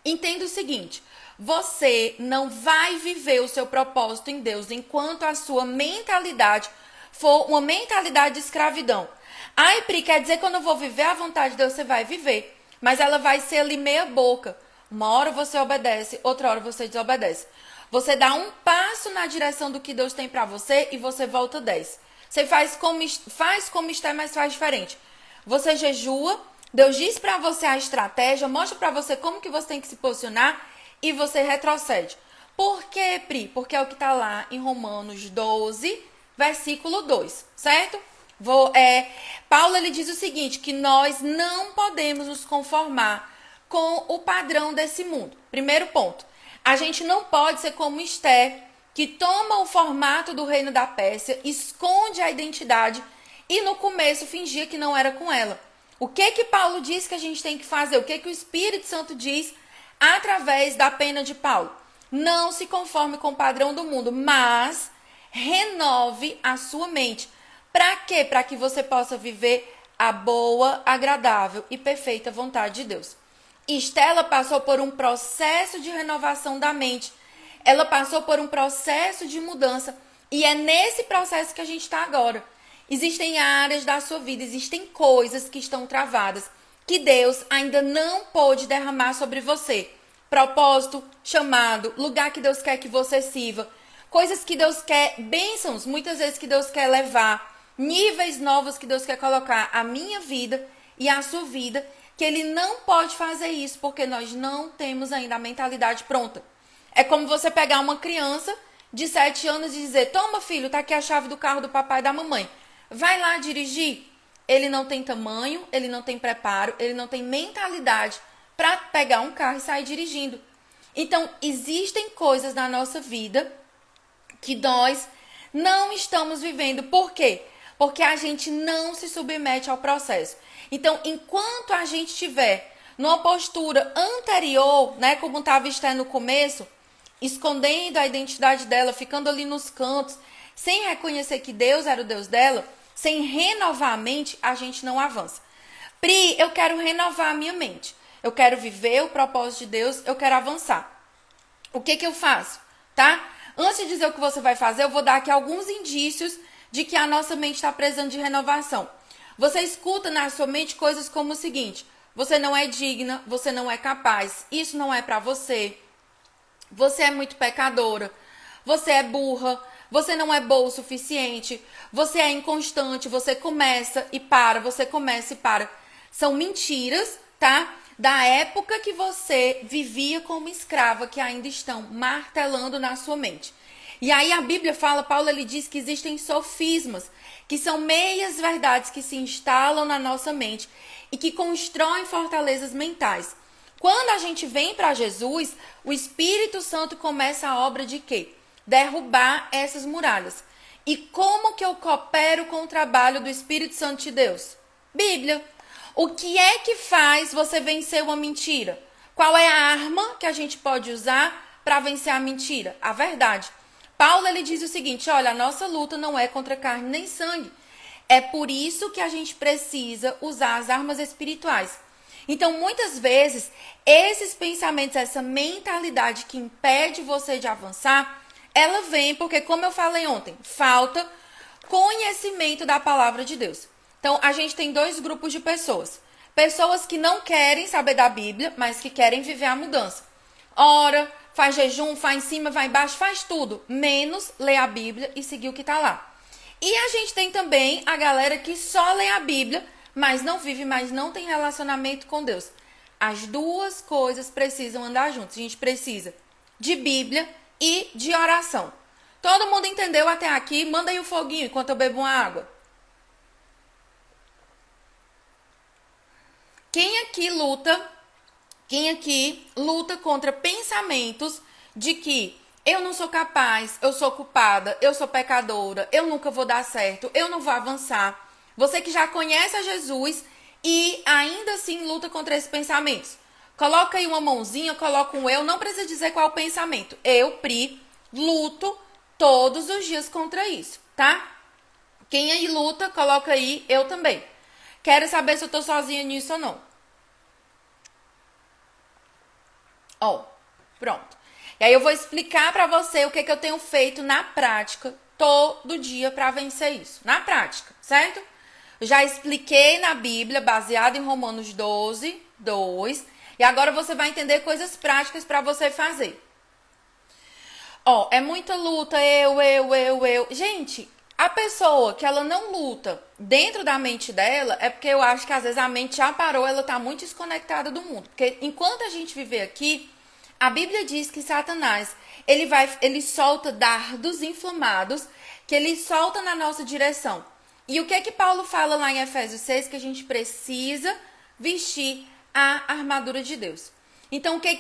Entenda o seguinte: você não vai viver o seu propósito em Deus enquanto a sua mentalidade for uma mentalidade de escravidão. Ai, Pri, quer dizer que quando eu vou viver a vontade de Deus, você vai viver. Mas ela vai ser ali meia boca. Uma hora você obedece, outra hora você desobedece. Você dá um passo na direção do que Deus tem para você e você volta 10. Você faz como está, mas faz diferente. Você jejua, Deus diz para você a estratégia, mostra para você como que você tem que se posicionar e você retrocede. Por quê, Pri? Porque é o que está lá em Romanos 12, versículo 2, certo? Paulo ele diz o seguinte, que nós não podemos nos conformar com o padrão desse mundo. Primeiro ponto, a gente não pode ser como Esté, que toma o formato do reino da Pérsia, esconde a identidade e no começo fingia que não era com ela. O que Paulo diz que a gente tem que fazer? O que o Espírito Santo diz através da pena de Paulo? Não se conforme com o padrão do mundo, mas renove a sua mente. Para quê? Para que você possa viver a boa, agradável e perfeita vontade de Deus. Estela passou por um processo de renovação da mente. Ela passou por um processo de mudança. E é nesse processo que a gente está agora. Existem áreas da sua vida, existem coisas que estão travadas, que Deus ainda não pôde derramar sobre você. Propósito, chamado, lugar que Deus quer que você sirva. Coisas que Deus quer, bênçãos, muitas vezes que Deus quer levar. Níveis novos que Deus quer colocar a minha vida e a sua vida, que Ele não pode fazer isso, porque nós não temos ainda a mentalidade pronta. É como você pegar uma criança de 7 anos e dizer, toma filho, tá aqui a chave do carro do papai e da mamãe. Vai lá dirigir. ele não tem tamanho, ele não tem preparo, ele não tem mentalidade para pegar um carro e sair dirigindo. Então, existem coisas na nossa vida que nós não estamos vivendo. Por quê? Porque a gente não se submete ao processo. Então, enquanto a gente estiver numa postura anterior, né, como estava Esther no começo, escondendo a identidade dela, ficando ali nos cantos, sem reconhecer que Deus era o Deus dela, sem renovar a mente, a gente não avança. Pri, eu quero renovar a minha mente. Eu quero viver o propósito de Deus, eu quero avançar. O que eu faço, tá? Antes de dizer o que você vai fazer, eu vou dar aqui alguns indícios de que a nossa mente está precisando de renovação. Você escuta na sua mente coisas como o seguinte: você não é digna, você não é capaz, isso não é pra você, você é muito pecadora, você é burra, você não é boa o suficiente, você é inconstante, você começa e para, você começa e para. São mentiras, tá? Da época que você vivia como escrava, que ainda estão martelando na sua mente. E aí a Bíblia fala, Paulo ele diz que existem sofismas, que são meias verdades que se instalam na nossa mente e que constroem fortalezas mentais. Quando a gente vem para Jesus, o Espírito Santo começa a obra de quê? Derrubar essas muralhas. E como que eu coopero com o trabalho do Espírito Santo de Deus? Bíblia. O que é que faz você vencer uma mentira? Qual é a arma que a gente pode usar para vencer a mentira? A verdade. Paulo ele diz o seguinte: olha, a nossa luta não é contra carne nem sangue. É por isso que a gente precisa usar as armas espirituais. Então, muitas vezes, esses pensamentos, essa mentalidade que impede você de avançar, ela vem porque, como eu falei ontem, falta conhecimento da palavra de Deus. Então, a gente tem dois grupos de pessoas. Pessoas que não querem saber da Bíblia, mas que querem viver a mudança. Ora, faz jejum, faz em cima, vai embaixo, faz tudo, menos ler a Bíblia e seguir o que está lá. E a gente tem também a galera que só lê a Bíblia, mas não vive, mas não tem relacionamento com Deus. As duas coisas precisam andar juntas. A gente precisa de Bíblia e de oração. Todo mundo entendeu até aqui? Manda aí o foguinho enquanto eu bebo uma água. Quem aqui luta contra pensamentos de que eu não sou capaz, eu sou culpada, eu sou pecadora, eu nunca vou dar certo, eu não vou avançar? Você que já conhece a Jesus e ainda assim luta contra esses pensamentos. Coloca aí uma mãozinha, coloca um eu, não precisa dizer qual é o pensamento. Eu, Pri, luto todos os dias contra isso, tá? Quem aí luta, coloca aí eu também. Quero saber se eu tô sozinha nisso ou não. Ó, pronto. E aí eu vou explicar pra você o que eu tenho feito na prática todo dia pra vencer isso. Na prática, certo? Eu já expliquei na Bíblia, baseado em Romanos 12, 2. E agora você vai entender coisas práticas pra você fazer. Ó, é muita luta, eu. Gente, a pessoa que ela não luta dentro da mente dela é porque eu acho que às vezes a mente já parou, ela tá muito desconectada do mundo. Porque enquanto a gente viver aqui, a Bíblia diz que Satanás, ele solta dardos inflamados, que ele solta na nossa direção. E o que Paulo fala lá em Efésios 6? Que a gente precisa vestir a armadura de Deus. Então, o que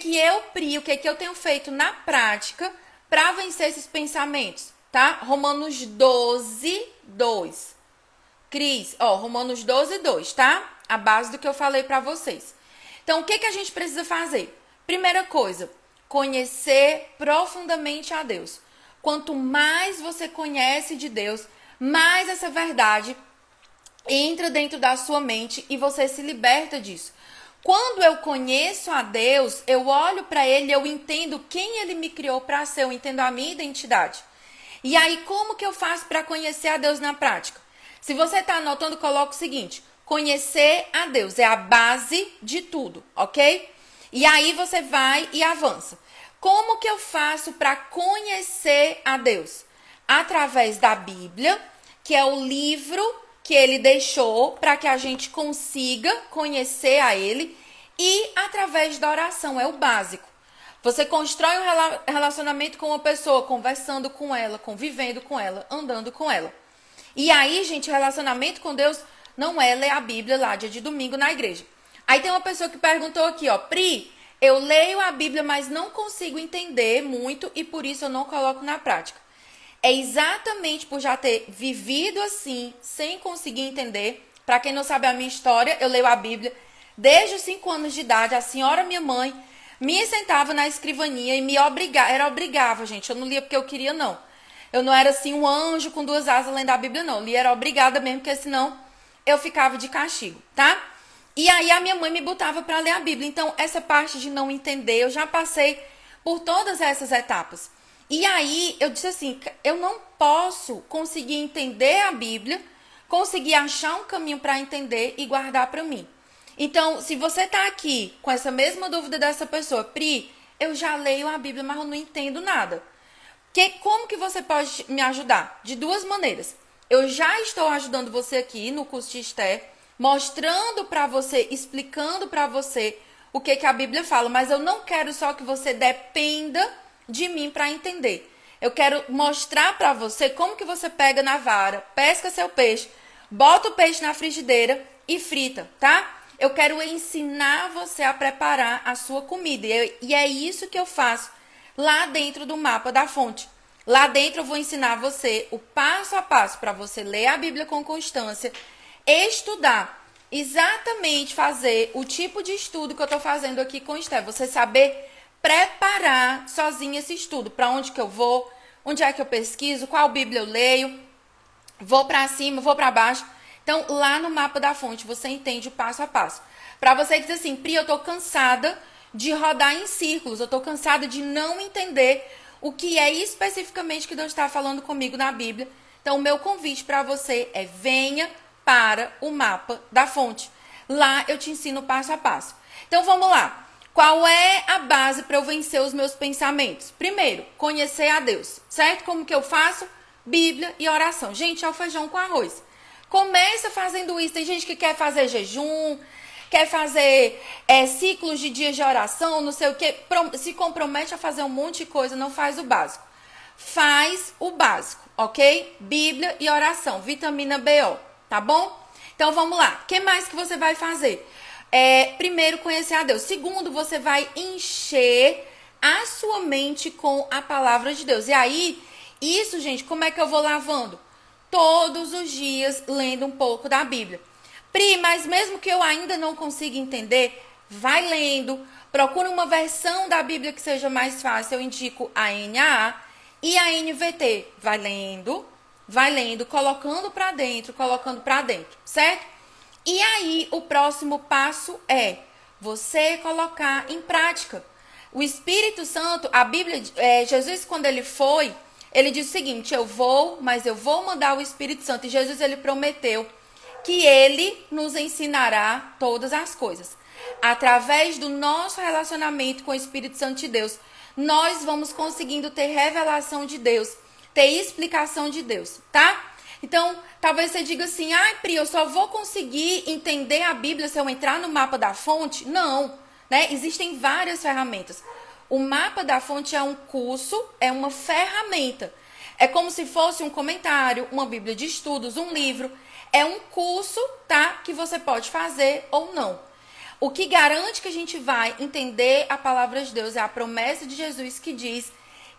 eu tenho feito na prática para vencer esses pensamentos, tá? Romanos 12, 2. Cris, ó, Romanos 12, 2, tá? A base do que eu falei para vocês. Então, o que a gente precisa fazer? Primeira coisa, conhecer profundamente a Deus. Quanto mais você conhece de Deus, mais essa verdade entra dentro da sua mente e você se liberta disso. Quando eu conheço a Deus, eu olho para Ele, eu entendo quem Ele me criou para ser, eu entendo a minha identidade. E aí, como que eu faço para conhecer a Deus na prática? Se você está anotando, coloca o seguinte: conhecer a Deus é a base de tudo, ok? E aí você vai e avança. Como que eu faço para conhecer a Deus? Através da Bíblia, que é o livro que ele deixou para que a gente consiga conhecer a ele, e através da oração, é o básico. Você constrói um relacionamento com uma pessoa, conversando com ela, convivendo com ela, andando com ela. E aí, gente, relacionamento com Deus não é ler a Bíblia lá dia de domingo na igreja. Aí tem uma pessoa que perguntou aqui, ó, Pri, eu leio a Bíblia, mas não consigo entender muito e por isso eu não coloco na prática. É exatamente por já ter vivido assim, sem conseguir entender. Para quem não sabe a minha história, eu leio a Bíblia desde os 5 anos de idade. A senhora, minha mãe, me sentava na escrivaninha e me obrigava, gente. Eu não lia porque eu queria, não. Eu não era assim um anjo com 2 asas lendo a Bíblia, não. Eu lia, era obrigada mesmo, porque senão eu ficava de castigo, tá? E aí a minha mãe me botava para ler a Bíblia. Então, essa parte de não entender, eu já passei por todas essas etapas. E aí eu disse assim, eu não posso conseguir entender a Bíblia, conseguir achar um caminho para entender e guardar para mim. Então, se você está aqui com essa mesma dúvida dessa pessoa, Pri, eu já leio a Bíblia, mas eu não entendo nada. Como que você pode me ajudar? De 2 maneiras. Eu já estou ajudando você aqui no curso de Esté, mostrando para você, explicando para você o que a Bíblia fala, mas eu não quero só que você dependa de mim para entender. Eu quero mostrar para você como que você pega na vara, pesca seu peixe, bota o peixe na frigideira e frita, tá? Eu quero ensinar você a preparar a sua comida. E é isso que eu faço lá dentro do Mapa da Fonte. Lá dentro eu vou ensinar você o passo a passo para você ler a Bíblia com constância, estudar, exatamente fazer o tipo de estudo que eu estou fazendo aqui com o Esté. Você saber preparar sozinho esse estudo. Para onde que eu vou, onde é que eu pesquiso, qual Bíblia eu leio, vou para cima, vou para baixo. Então, lá no Mapa da Fonte, você entende o passo a passo. Para você que diz assim, Pri, eu tô cansada de rodar em círculos, eu tô cansada de não entender o que é especificamente que Deus está falando comigo na Bíblia. Então, o meu convite para você é venha para o Mapa da Fonte. Lá eu te ensino passo a passo. Então, vamos lá. Qual é a base para eu vencer os meus pensamentos? Primeiro, conhecer a Deus, certo? Como que eu faço? Bíblia e oração. Gente, é o feijão com arroz. Começa fazendo isso. Tem gente que quer fazer jejum, quer fazer ciclos de dias de oração, não sei o que. Se compromete a fazer um monte de coisa, não faz o básico. Faz o básico, ok? Bíblia e oração, vitamina BO, tá bom? Então vamos lá. O que mais que você vai fazer? Primeiro, conhecer a Deus. Segundo, você vai encher a sua mente com a palavra de Deus. E aí, isso, gente, como é que eu vou lavando? Todos os dias lendo um pouco da Bíblia. Pri, mas mesmo que eu ainda não consiga entender, vai lendo, procura uma versão da Bíblia que seja mais fácil. Eu indico a NAA e a NVT. Vai lendo, colocando para dentro, certo? E aí, o próximo passo é você colocar em prática. O Espírito Santo, a Bíblia, Jesus, quando ele foi, ele disse o seguinte, eu vou mandar o Espírito Santo. E Jesus, ele prometeu que ele nos ensinará todas as coisas. Através do nosso relacionamento com o Espírito Santo de Deus, nós vamos conseguindo ter revelação de Deus, ter explicação de Deus, tá? Então, talvez você diga assim, Pri, eu só vou conseguir entender a Bíblia se eu entrar no Mapa da Fonte? Não, né? Existem várias ferramentas. O Mapa da Fonte é um curso, é uma ferramenta. É como se fosse um comentário, uma Bíblia de estudos, um livro. É um curso, tá? Que você pode fazer ou não. O que garante que a gente vai entender a palavra de Deus é a promessa de Jesus que diz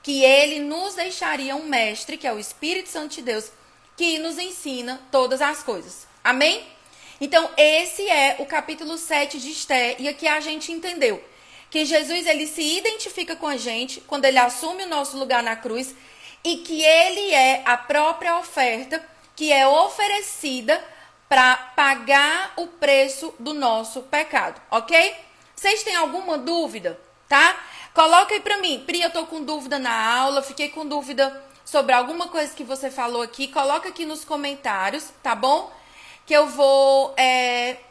que ele nos deixaria um mestre, que é o Espírito Santo de Deus, que nos ensina todas as coisas. Amém? Então, esse é o capítulo 7 de Esté. E aqui a gente entendeu que Jesus, ele se identifica com a gente quando ele assume o nosso lugar na cruz e que ele é a própria oferta que é oferecida para pagar o preço do nosso pecado, ok? Vocês têm alguma dúvida, tá? Coloca aí pra mim. Pri, eu tô com dúvida na aula, fiquei com dúvida sobre alguma coisa que você falou aqui. Coloca aqui nos comentários, tá bom? Que eu vou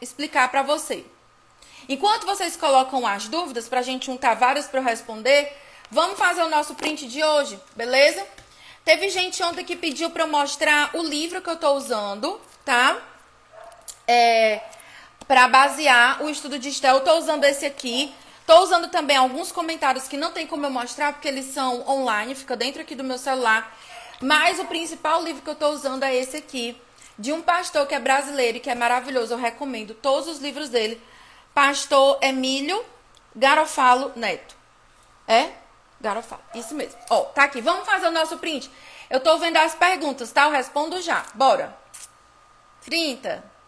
explicar pra você. Enquanto vocês colocam as dúvidas, pra gente juntar várias pra eu responder, vamos fazer o nosso print de hoje, beleza? Teve gente ontem que pediu pra eu mostrar o livro que eu tô usando, tá? Pra basear o estudo de Esté. Eu tô usando esse aqui. Tô usando também alguns comentários que não tem como eu mostrar, porque eles são online, fica dentro aqui do meu celular. Mas o principal livro que eu tô usando é esse aqui, de um pastor que é brasileiro e que é maravilhoso. Eu recomendo todos os livros dele. Pastor Emílio Garofalo Neto. É? Garofalo, isso mesmo. Ó, tá aqui. Vamos fazer o nosso print. Eu tô vendo as perguntas, tá? Eu respondo já. Bora. 30.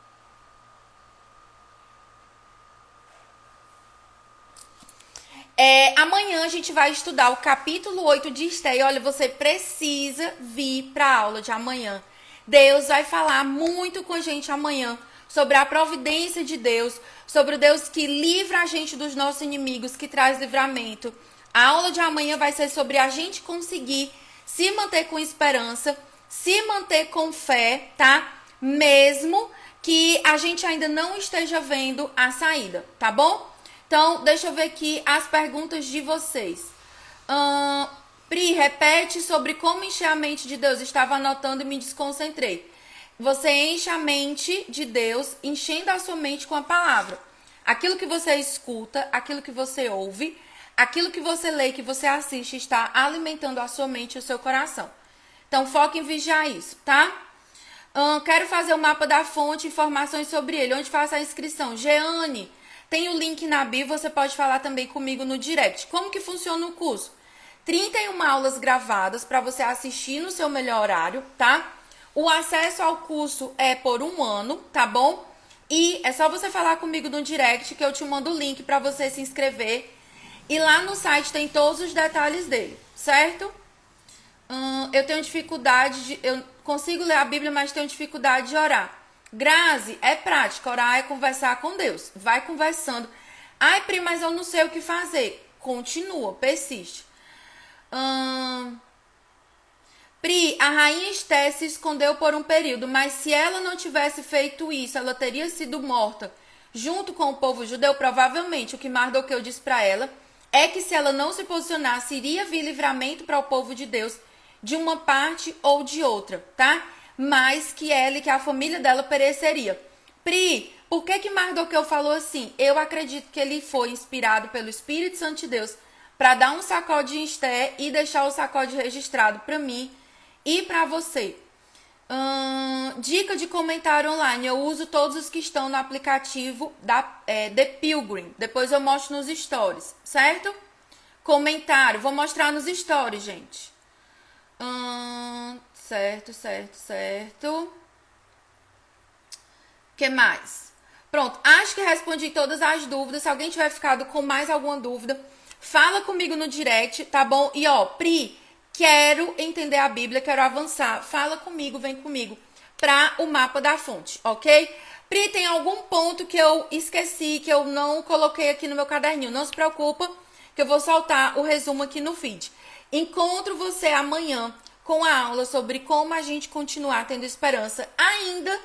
Amanhã a gente vai estudar o capítulo 8 de Esté. E olha, você precisa vir para a aula de amanhã. Deus vai falar muito com a gente amanhã sobre a providência de Deus, sobre o Deus que livra a gente dos nossos inimigos, que traz livramento. A aula de amanhã vai ser sobre a gente conseguir se manter com esperança, se manter com fé, tá? Mesmo que a gente ainda não esteja vendo a saída, tá bom? Então, deixa eu ver aqui as perguntas de vocês. Pri, repete sobre como encher a mente de Deus. Estava anotando e me desconcentrei. Você enche a mente de Deus, enchendo a sua mente com a palavra. Aquilo que você escuta, aquilo que você ouve, aquilo que você lê, que você assiste, está alimentando a sua mente e o seu coração. Então, foca em vigiar isso, tá? Quero fazer o mapa da fonte, informações sobre ele. Onde faço a inscrição? Jeane, tem o link na bio, você pode falar também comigo no direct. Como que funciona o curso? 31 aulas gravadas para você assistir no seu melhor horário, tá? O acesso ao curso é por 1 ano, tá bom? E é só você falar comigo no direct que eu te mando o link para você se inscrever. E lá no site tem todos os detalhes dele, certo? Eu tenho dificuldade eu consigo ler a Bíblia, mas tenho dificuldade de orar. Grazi, é prática, orar é conversar com Deus. Vai conversando. Ai, Pri, mas eu não sei o que fazer. Continua, persiste. Pri, a rainha Esté se escondeu por um período, mas se ela não tivesse feito isso, ela teria sido morta junto com o povo judeu? Provavelmente. O que Mardoqueu disse para ela é que se ela não se posicionasse, iria vir livramento para o povo de Deus de uma parte ou de outra, tá? Mas que ela e que a família dela pereceria. Pri, por que Mardoqueu falou assim? Eu acredito que ele foi inspirado pelo Espírito Santo de Deus para dar um sacode em Esté e deixar o sacode registrado para mim e para você. Dica de comentário online. Eu uso todos os que estão no aplicativo da The Pilgrim. Depois eu mostro nos stories, certo? Comentário. Vou mostrar nos stories, gente. Certo. O que mais? Pronto. Acho que respondi todas as dúvidas. Se alguém tiver ficado com mais alguma dúvida, fala comigo no direct, tá bom? E ó, Pri, quero entender a Bíblia, quero avançar. Fala comigo, vem comigo para o mapa da fonte, ok? Pri, tem algum ponto que eu esqueci, que eu não coloquei aqui no meu caderninho? Não se preocupa, que eu vou soltar o resumo aqui no feed. Encontro você amanhã com a aula sobre como a gente continuar tendo esperança, ainda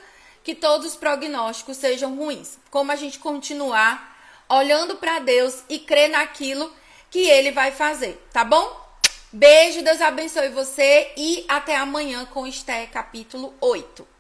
que todos os prognósticos sejam ruins. Como a gente continuar olhando para Deus e crer naquilo que Ele vai fazer, tá bom? Beijo, Deus abençoe você e até amanhã com Esté capítulo 8.